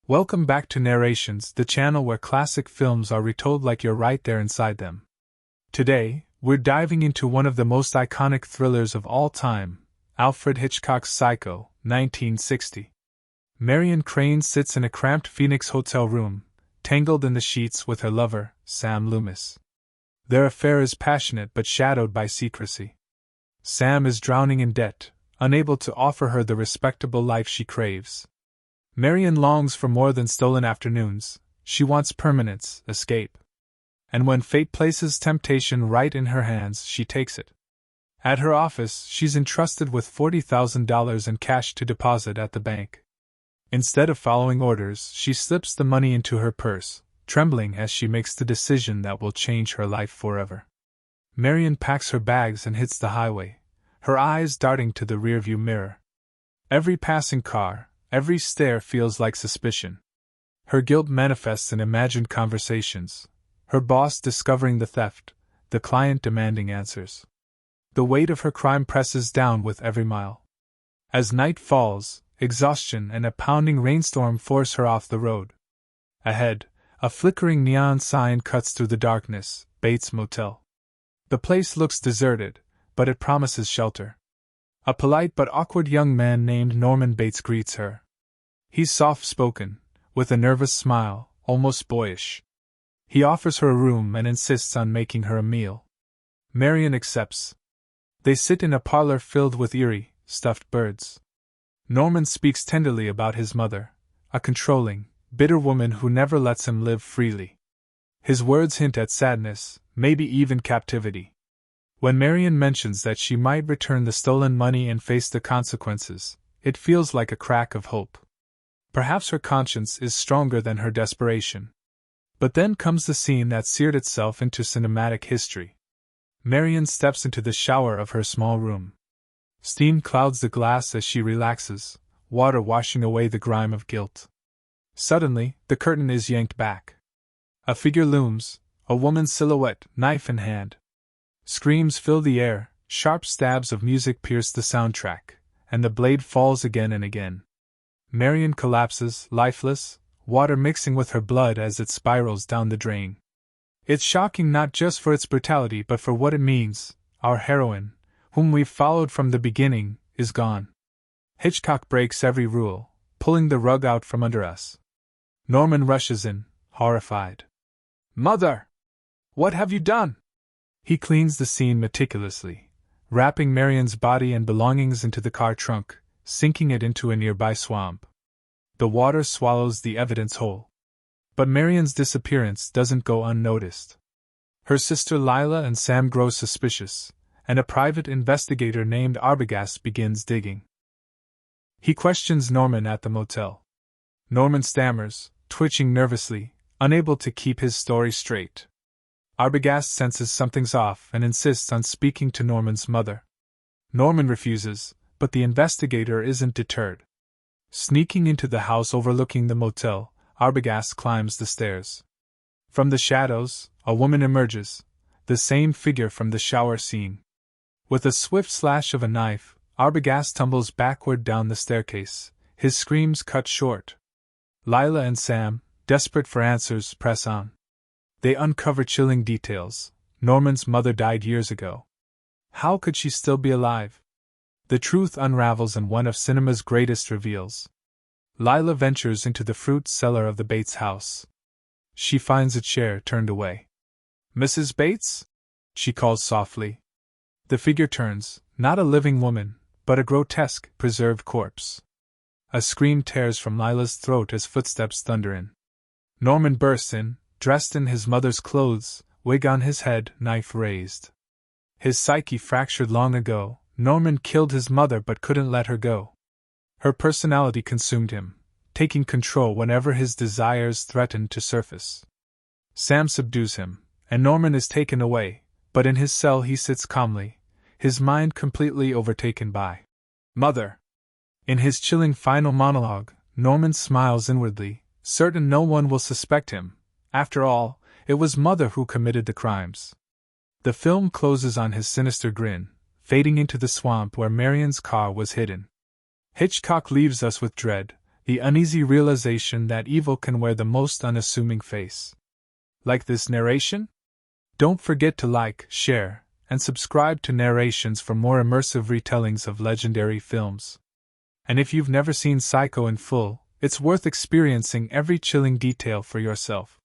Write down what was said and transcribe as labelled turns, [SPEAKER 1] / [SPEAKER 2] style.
[SPEAKER 1] Welcome back to Narrations, the channel where classic films are retold like you're right there inside them. Today, we're diving into one of the most iconic thrillers of all time, Alfred Hitchcock's Psycho, 1960. Marion Crane sits in a cramped Phoenix hotel room, tangled in the sheets with her lover, Sam Loomis. Their affair is passionate but shadowed by secrecy. Sam is drowning in debt, unable to offer her the respectable life she craves. Marion longs for more than stolen afternoons. She wants permanence, escape. And when fate places temptation right in her hands, she takes it. At her office, she's entrusted with $40,000 in cash to deposit at the bank. Instead of following orders, she slips the money into her purse, trembling as she makes the decision that will change her life forever. Marion packs her bags and hits the highway, her eyes darting to the rearview mirror. Every passing car, every stare feels like suspicion. Her guilt manifests in imagined conversations, her boss discovering the theft, the client demanding answers. The weight of her crime presses down with every mile. As night falls, exhaustion and a pounding rainstorm force her off the road. Ahead, a flickering neon sign cuts through the darkness, Bates Motel. The place looks deserted, but it promises shelter. A polite but awkward young man named Norman Bates greets her. He's soft-spoken, with a nervous smile, almost boyish. He offers her a room and insists on making her a meal. Marion accepts. They sit in a parlor filled with eerie, stuffed birds. Norman speaks tenderly about his mother, a controlling, bitter woman who never lets him live freely. His words hint at sadness, maybe even captivity. When Marion mentions that she might return the stolen money and face the consequences, it feels like a crack of hope. Perhaps her conscience is stronger than her desperation. But then comes the scene that seared itself into cinematic history. Marion steps into the shower of her small room. Steam clouds the glass as she relaxes, water washing away the grime of guilt. Suddenly, the curtain is yanked back. A figure looms, a woman's silhouette, knife in hand. Screams fill the air, sharp stabs of music pierce the soundtrack, and the blade falls again and again. Marion collapses, lifeless, water mixing with her blood as it spirals down the drain. It's shocking not just for its brutality but for what it means. Our heroine, whom we've followed from the beginning, is gone. Hitchcock breaks every rule, pulling the rug out from under us. Norman rushes in, horrified. "Mother! What have you done?" He cleans the scene meticulously, wrapping Marion's body and belongings into the car trunk, sinking it into a nearby swamp. The water swallows the evidence whole. But Marion's disappearance doesn't go unnoticed. Her sister Lila and Sam grow suspicious, and a private investigator named Arbogast begins digging. He questions Norman at the motel. Norman stammers, twitching nervously, unable to keep his story straight. Arbogast senses something's off and insists on speaking to Norman's mother. Norman refuses, but the investigator isn't deterred. Sneaking into the house overlooking the motel, Arbogast climbs the stairs. From the shadows, a woman emerges, the same figure from the shower scene. With a swift slash of a knife, Arbogast tumbles backward down the staircase, his screams cut short. Lila and Sam, desperate for answers, press on. They uncover chilling details. Norman's mother died years ago. How could she still be alive? The truth unravels in one of cinema's greatest reveals. Lila ventures into the fruit cellar of the Bates house. She finds a chair turned away. "Mrs. Bates?" she calls softly. The figure turns, not a living woman, but a grotesque, preserved corpse. A scream tears from Lila's throat as footsteps thunder in. Norman bursts in, dressed in his mother's clothes, wig on his head, knife raised. His psyche fractured long ago. Norman killed his mother but couldn't let her go. Her personality consumed him, taking control whenever his desires threatened to surface. Sam subdues him, and Norman is taken away, but in his cell he sits calmly, his mind completely overtaken by Mother. In his chilling final monologue, Norman smiles inwardly, certain no one will suspect him. After all, it was Mother who committed the crimes. The film closes on his sinister grin, fading into the swamp where Marion's car was hidden. Hitchcock leaves us with dread, The uneasy realization that evil can wear the most unassuming face. Like this narration? Don't forget to like, share, and subscribe to Narrations for more immersive retellings of legendary films. And if you've never seen Psycho in full, it's worth experiencing every chilling detail for yourself.